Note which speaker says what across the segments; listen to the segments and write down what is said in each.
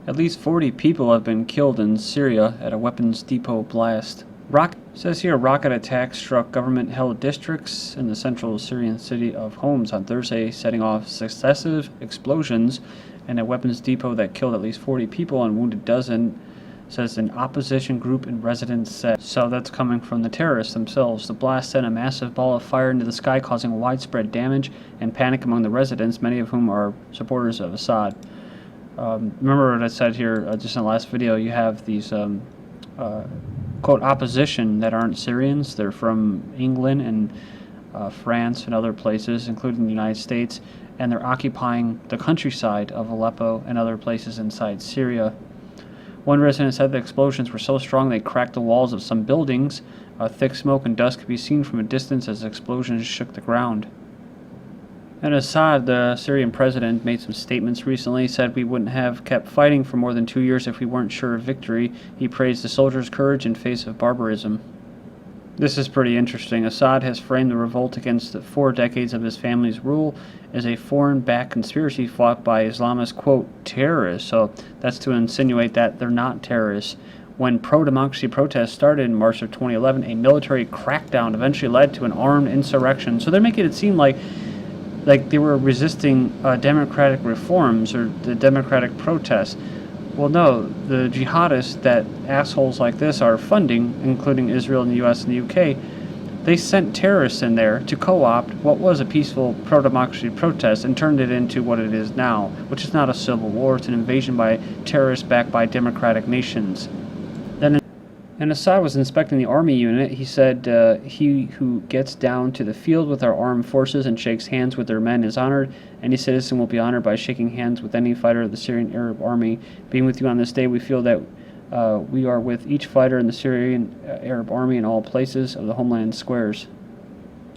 Speaker 1: At least 40 people have been killed in Syria at a weapons depot blast. Says here, rocket attacks struck government-held districts in the central Syrian city of Homs on Thursday, setting off successive explosions in a weapons depot that killed at least 40 people and wounded dozens, says an opposition group and residents said. So that's coming from the terrorists themselves. The blast sent a massive ball of fire into the sky, causing widespread damage and panic among the residents, many of whom are supporters of Assad. Remember what I said here just in the last video, you have these quote opposition that aren't Syrians. They're from England and France and other places, including the United States, and they're occupying the countryside of Aleppo and other places inside Syria. One resident said the explosions were so strong they cracked the walls of some buildings. Thick smoke and dust could be seen from a distance as explosions shook the ground. And Assad, the Syrian president, made some statements recently, said we wouldn't have kept fighting for more than 2 years if we weren't sure of victory. He praised the soldiers' courage in face of barbarism. This is pretty interesting. Assad has framed the revolt against the 4 decades of his family's rule as a foreign-backed conspiracy fought by Islamist, quote, terrorists. So that's to insinuate that they're not terrorists. When pro-democracy protests started in March of 2011, a military crackdown eventually led to an armed insurrection. So they're making it seem like they were resisting democratic reforms or the democratic protests. Well, no, the jihadists that assholes like this are funding, including Israel and the US and the UK, they sent terrorists in there to co-opt what was a peaceful pro-democracy protest and turned it into what it is now, which is not a civil war, it's an invasion by terrorists backed by democratic nations. And Assad was inspecting the army unit. He said, he who gets down to the field with our armed forces and shakes hands with their men is honored. Any citizen will be honored by shaking hands with any fighter of the Syrian Arab army. Being with you on this day, we feel that we are with each fighter in the Syrian Arab army in all places of the homeland squares.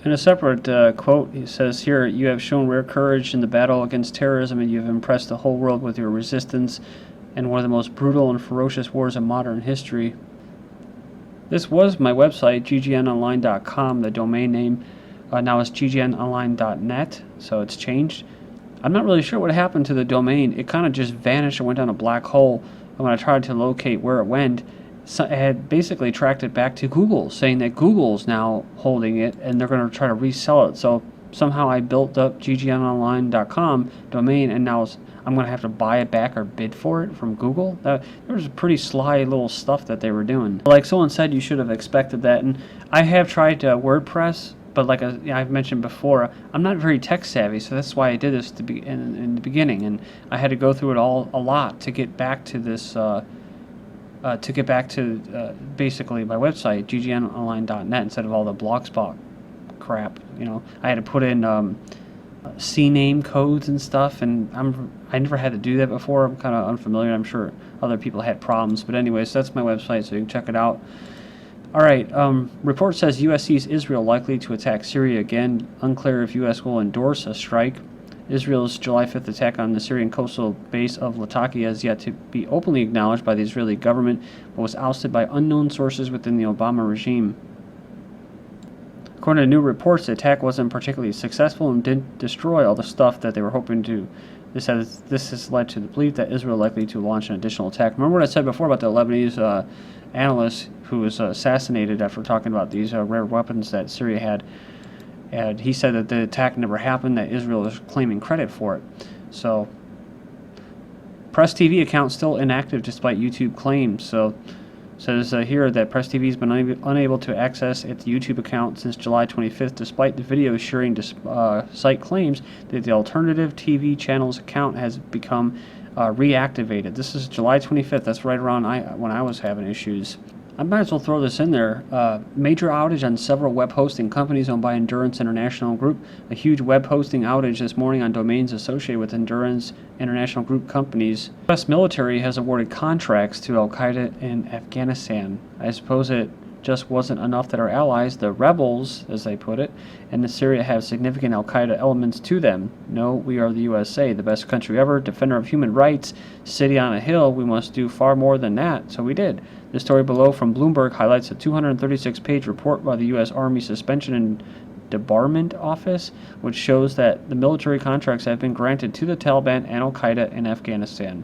Speaker 1: In a separate quote, he says here, you have shown rare courage in the battle against terrorism, and you have impressed the whole world with your resistance in one of the most brutal and ferocious wars in modern history. This was my website, ggnonline.com. The domain name now is ggnonline.net, so it's changed. I'm not really sure what happened to the domain. It kind of just vanished and went down a black hole. And when I tried to locate where it went, it had basically tracked it back to Google, saying that Google's now holding it and they're going to try to resell it. So somehow I built up ggnonline.com domain, and now I'm going to have to buy it back or bid for it from Google. There was pretty sly little stuff that they were doing. Like someone said, you should have expected that. And I have tried WordPress, but like I've mentioned before, I'm not very tech savvy, so that's why I did this in the beginning. And I had to go through it all a lot to get back to this, basically my website, ggnonline.net, instead of all the blogspot crap. You know, I had to put in CNAME codes and stuff, and I never had to do that before. I'm kind of unfamiliar. I'm sure other people had problems, but anyways, that's my website, so you can check it out. All right, report says U.S. sees Israel likely to attack Syria again. Unclear if U.S. will endorse a strike. Israel's July 5th attack on the Syrian coastal base of Latakia has yet to be openly acknowledged by the Israeli government, but was ousted by unknown sources within the Obama regime. According to new reports, the attack wasn't particularly successful and didn't destroy all the stuff that they were hoping to. This has led to the belief that Israel is likely to launch an additional attack. Remember what I said before about the Lebanese analyst who was assassinated after talking about these rare weapons that Syria had? And he said that the attack never happened, that Israel is claiming credit for it. So, Press TV account still inactive despite YouTube claims. So, says here that Press TV has been unable to access its YouTube account since July 25th, despite the video sharing site claims that the alternative TV channel's account has become reactivated. This is July 25th. That's right around when I was having issues. I might as well throw this in there. Major outage on several web hosting companies owned by Endurance International Group. A huge web hosting outage this morning on domains associated with Endurance International Group companies. The U.S. military has awarded contracts to Al-Qaeda in Afghanistan. I suppose it just wasn't enough that our allies, the rebels, as they put it, and Syria have significant Al-Qaeda elements to them. No, we are the USA, the best country ever, defender of human rights, city on a hill. We must do far more than that. So we did. The story below from Bloomberg highlights a 236-page report by the U.S. Army Suspension and Debarment Office, which shows that the military contracts have been granted to the Taliban and Al-Qaeda in Afghanistan.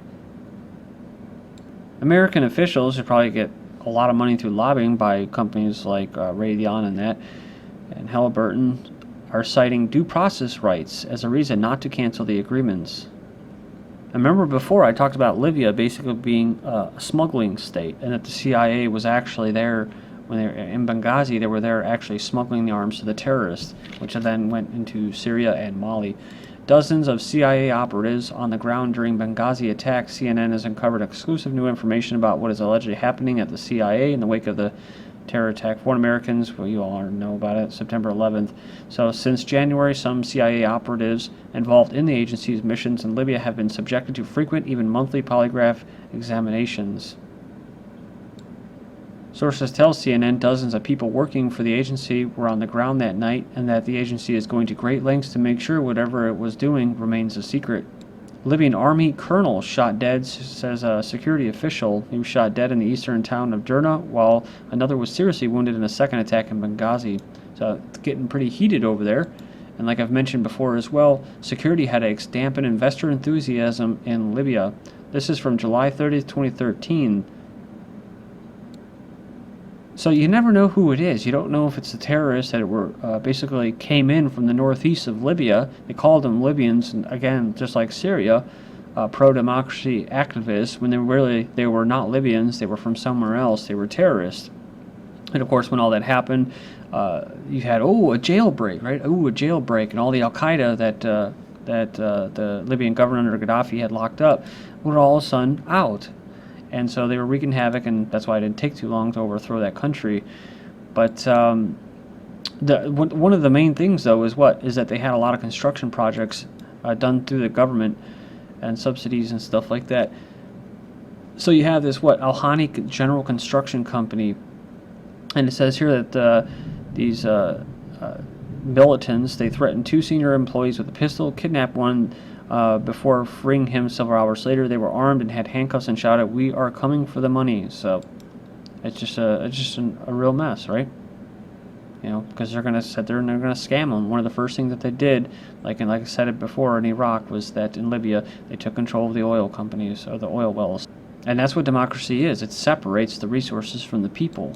Speaker 1: American officials who probably get a lot of money through lobbying by companies like Raytheon and Halliburton are citing due process rights as a reason not to cancel the agreements. I remember before I talked about Libya basically being a smuggling state, and that the CIA was actually there when they were in Benghazi. They were there actually smuggling the arms to the terrorists, which then went into Syria and Mali. Dozens of CIA operatives on the ground during Benghazi attacks. CNN has uncovered exclusive new information about what is allegedly happening at the CIA in the wake of the terror attack. 4 Americans, well, you all know about it, September 11th. So since January, some CIA operatives involved in the agency's missions in Libya have been subjected to frequent, even monthly polygraph examinations. Sources tell CNN dozens of people working for the agency were on the ground that night, and that the agency is going to great lengths to make sure whatever it was doing remains a secret. Libyan army colonel shot dead, says a security official. He was shot dead in the eastern town of Derna, while another was seriously wounded in a second attack in Benghazi. So it's getting pretty heated over there. And like I've mentioned before as well, security headaches dampen investor enthusiasm in Libya. This is from July 30th, 2013. So you never know who it is. You don't know if it's the terrorists that were basically came in from the northeast of Libya. They called them Libyans, and again, just like Syria, pro-democracy activists, when they were not Libyans. They were from somewhere else. They were terrorists. And of course, when all that happened, you had a jailbreak, right? A jailbreak, and all the Al-Qaeda that the Libyan government under Gaddafi had locked up were all of a sudden out. And so they were wreaking havoc, and that's why it didn't take too long to overthrow that country. But one of the main things, though, is that they had a lot of construction projects done through the government and subsidies and stuff like that. So you have this, Al-Hani General Construction Company, and it says here that these militants, they threatened 2 senior employees with a pistol, kidnapped one, before freeing him several hours later. They were armed and had handcuffs and shouted, "We are coming for the money." So it's just a real mess, right? You know, because they're gonna sit there and they're gonna scam them. One of the first things that they did, like I said it before in Iraq, was that in Libya they took control of the oil companies or the oil wells, and that's what democracy is. It separates the resources from the people.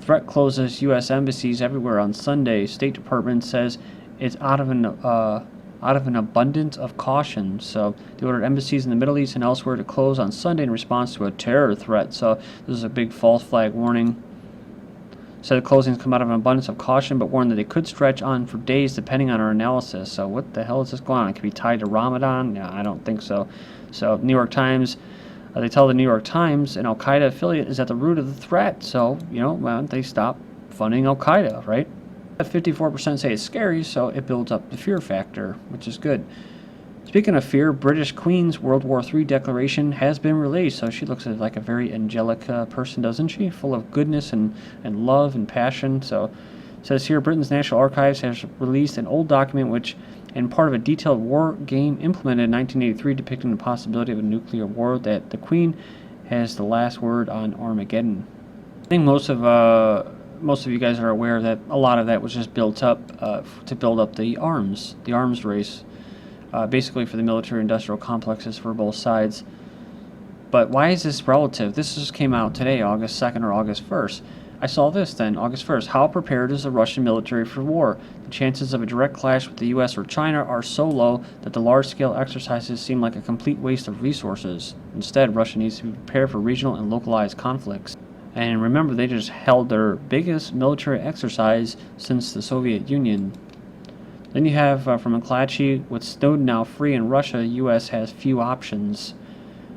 Speaker 1: Threat closes U.S. embassies everywhere on Sunday. State Department says it's out of an abundance of caution. So they ordered embassies in the Middle East and elsewhere to close on Sunday in response to a terror threat. So this is a big false flag warning. Said the closings come out of an abundance of caution, but warned that they could stretch on for days depending on our analysis. So what the hell is this going on? It could be tied to Ramadan? No, I don't think so. So New York Times, they tell the New York Times an Al-Qaeda affiliate is at the root of the threat. So, they stop funding Al-Qaeda, right? 54% say it's scary, so it builds up the fear factor, which is good. Speaking of fear, British Queen's World War III declaration has been released, so she looks like a very angelic person, doesn't she? Full of goodness and love and passion. So it says here, Britain's National Archives has released an old document which, in part of a detailed war game implemented in 1983 depicting the possibility of a nuclear war, that the Queen has the last word on Armageddon. I think most of you guys are aware that a lot of that was just built up to build up the arms race, basically for the military-industrial complexes for both sides. But why is this relative? This just came out today, August 2nd or August 1st. I saw this then, August 1st. How prepared is the Russian military for war? The chances of a direct clash with the U.S. or China are so low that the large-scale exercises seem like a complete waste of resources. Instead, Russia needs to be prepared for regional and localized conflicts. And remember, they just held their biggest military exercise since the Soviet Union. Then you have from McClatchy, with Snowden now free in Russia, the U.S. has few options.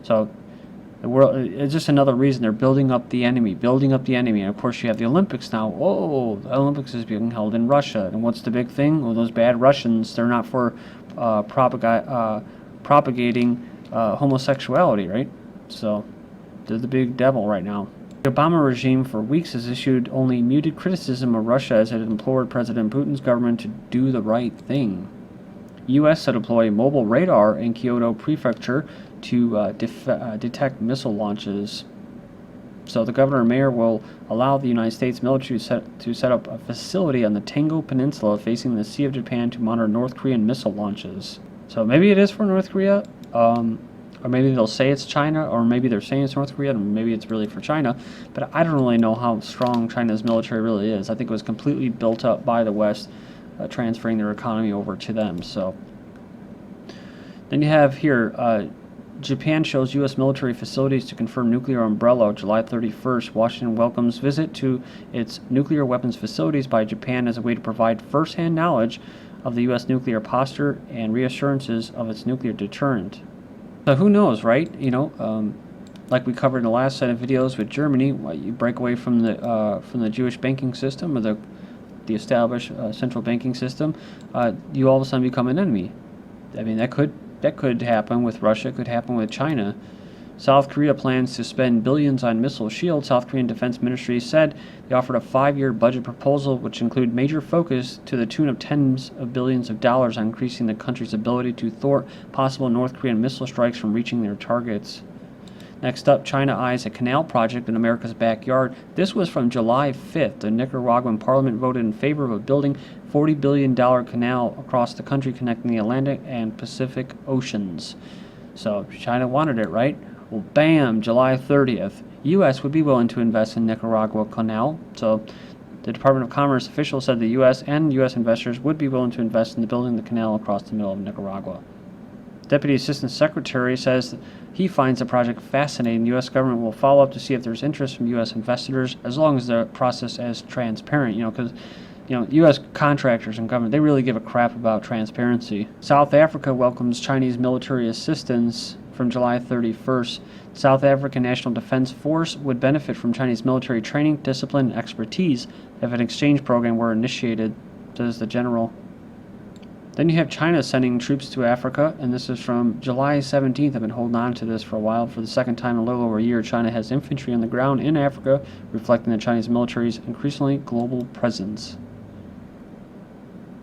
Speaker 1: So the world, it's just another reason they're building up the enemy. And of course, you have the Olympics now. Oh, the Olympics is being held in Russia. And what's the big thing? Well, those bad Russians, they're not for propagating homosexuality, right? So they're the big devil right now. The Obama regime for weeks has issued only muted criticism of Russia as it implored President Putin's government to do the right thing. U.S. to deploy mobile radar in Kyoto prefecture to detect missile launches. So the governor and mayor will allow the United States military to set up a facility on the Tango Peninsula facing the Sea of Japan to monitor North Korean missile launches. So maybe it is for North Korea. Or maybe they'll say it's China, or maybe they're saying it's North Korea, and maybe it's really for China. But I don't really know how strong China's military really is. I think it was completely built up by the West, transferring their economy over to them. So then you have here, Japan shows U.S. military facilities to confirm nuclear umbrella. July 31st, Washington welcomes visit to its nuclear weapons facilities by Japan as a way to provide first-hand knowledge of the U.S. nuclear posture and reassurances of its nuclear deterrent. So who knows, right? You know, like we covered in the last set of videos with Germany, you break away from the Jewish banking system, or the established central banking system, you all of a sudden become an enemy. I mean, that could happen with Russia. It could happen with China. South Korea plans to spend billions on missile shields. South Korean Defense Ministry said they offered a 5-year budget proposal, which include major focus to the tune of tens of billions of dollars on increasing the country's ability to thwart possible North Korean missile strikes from reaching their targets. Next up, China eyes a canal project in America's backyard. This was from July 5th. The Nicaraguan parliament voted in favor of a building $40 billion canal across the country connecting the Atlantic and Pacific Oceans. So China wanted it, right? Well, bam, July 30th. U.S. would be willing to invest in Nicaragua canal. So the Department of Commerce official said the U.S. and U.S. investors would be willing to invest in the building the canal across the middle of Nicaragua. Deputy Assistant Secretary says he finds the project fascinating. The U.S. government will follow up to see if there's interest from U.S. investors, as long as the process is transparent, because U.S. contractors and government, they really give a crap about transparency. South Africa welcomes Chinese military assistance from July 31st. South African National Defense Force would benefit from Chinese military training, discipline, and expertise if an exchange program were initiated, says the general. Then you have China sending troops to Africa, and this is from July 17th. I've been holding on to this for a while. For the second time in a little over a year, China has infantry on the ground in Africa, reflecting the Chinese military's increasingly global presence.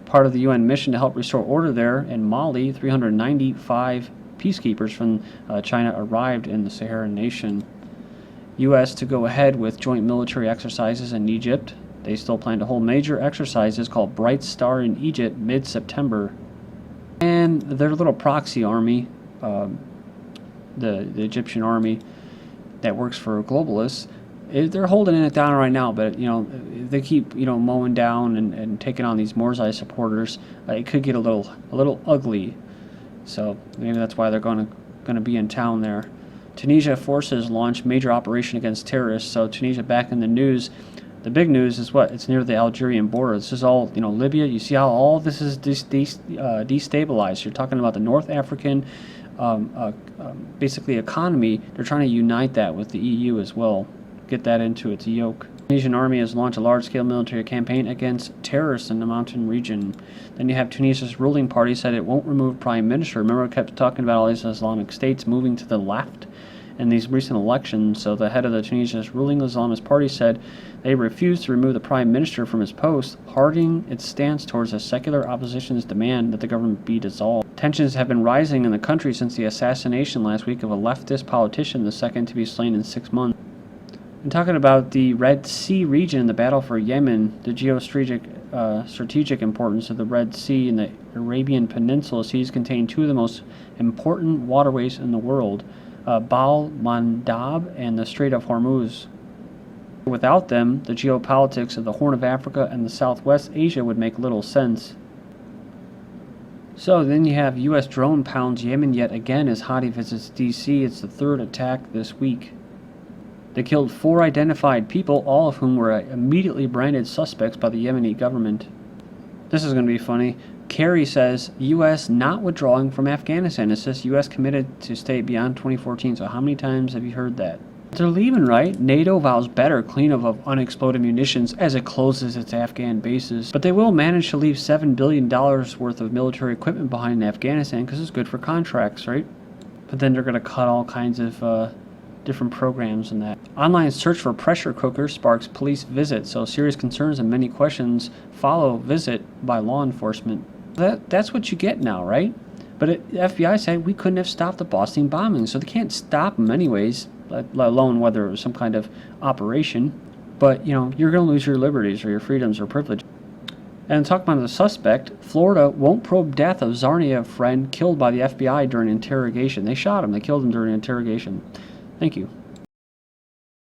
Speaker 1: Part of the UN mission to help restore order there in Mali, 395 peacekeepers from China arrived in the Saharan nation. U.S. to go ahead with joint military exercises in Egypt. They still plan to hold major exercises called Bright Star in Egypt mid-September. And their little proxy army, the Egyptian army that works for globalists, they're holding it down right now, but they keep mowing down and taking on these Morsi supporters. It could get a little ugly. So maybe that's why they're going to be in town there. Tunisia forces launch major operation against terrorists. So Tunisia back in the news. The big news is what? It's near the Algerian border. This is all, Libya. You see how all this is destabilized. You're talking about the North African, basically economy. They're trying to unite that with the EU as well. Get that into its yoke. The Tunisian army has launched a large-scale military campaign against terrorists in the mountain region. Then you have Tunisia's ruling party said it won't remove prime minister. Remember, it kept talking about all these Islamic states moving to the left in these recent elections. So the head of the Tunisia's ruling Islamist party said they refused to remove the prime minister from his post, hardening its stance towards the secular opposition's demand that the government be dissolved. Tensions have been rising in the country since the assassination last week of a leftist politician, the second to be slain in 6 months. And talking about the Red Sea region, the battle for Yemen, the strategic importance of the Red Sea and the Arabian Peninsula seas contain two of the most important waterways in the world, Bab Mandab and the Strait of Hormuz. Without them, the geopolitics of the Horn of Africa and the Southwest Asia would make little sense. So then you have U.S. drone pounds Yemen yet again as Hadi visits D.C. It's the third attack this week. They killed 4 identified people, all of whom were immediately branded suspects by the Yemeni government. This is going to be funny. Kerry says U.S. not withdrawing from Afghanistan. It says U.S. committed to stay beyond 2014. So how many times have you heard that? They're leaving, right? NATO vows better cleanup of unexploded munitions as it closes its Afghan bases. But they will manage to leave $7 billion worth of military equipment behind in Afghanistan because it's good for contracts, right? But then they're going to cut all kinds of different programs and that. Online search for pressure cookers sparks police visit. So serious concerns and many questions follow visit by law enforcement. That's what you get now, right? But the FBI said we couldn't have stopped the Boston bombing, so they can't stop them anyways, let alone whether it was some kind of operation. But, you're going to lose your liberties or your freedoms or privilege. And talking about the suspect, Florida won't probe death of Zarnia friend killed by the FBI during interrogation. They shot him. They killed him during interrogation. Thank you.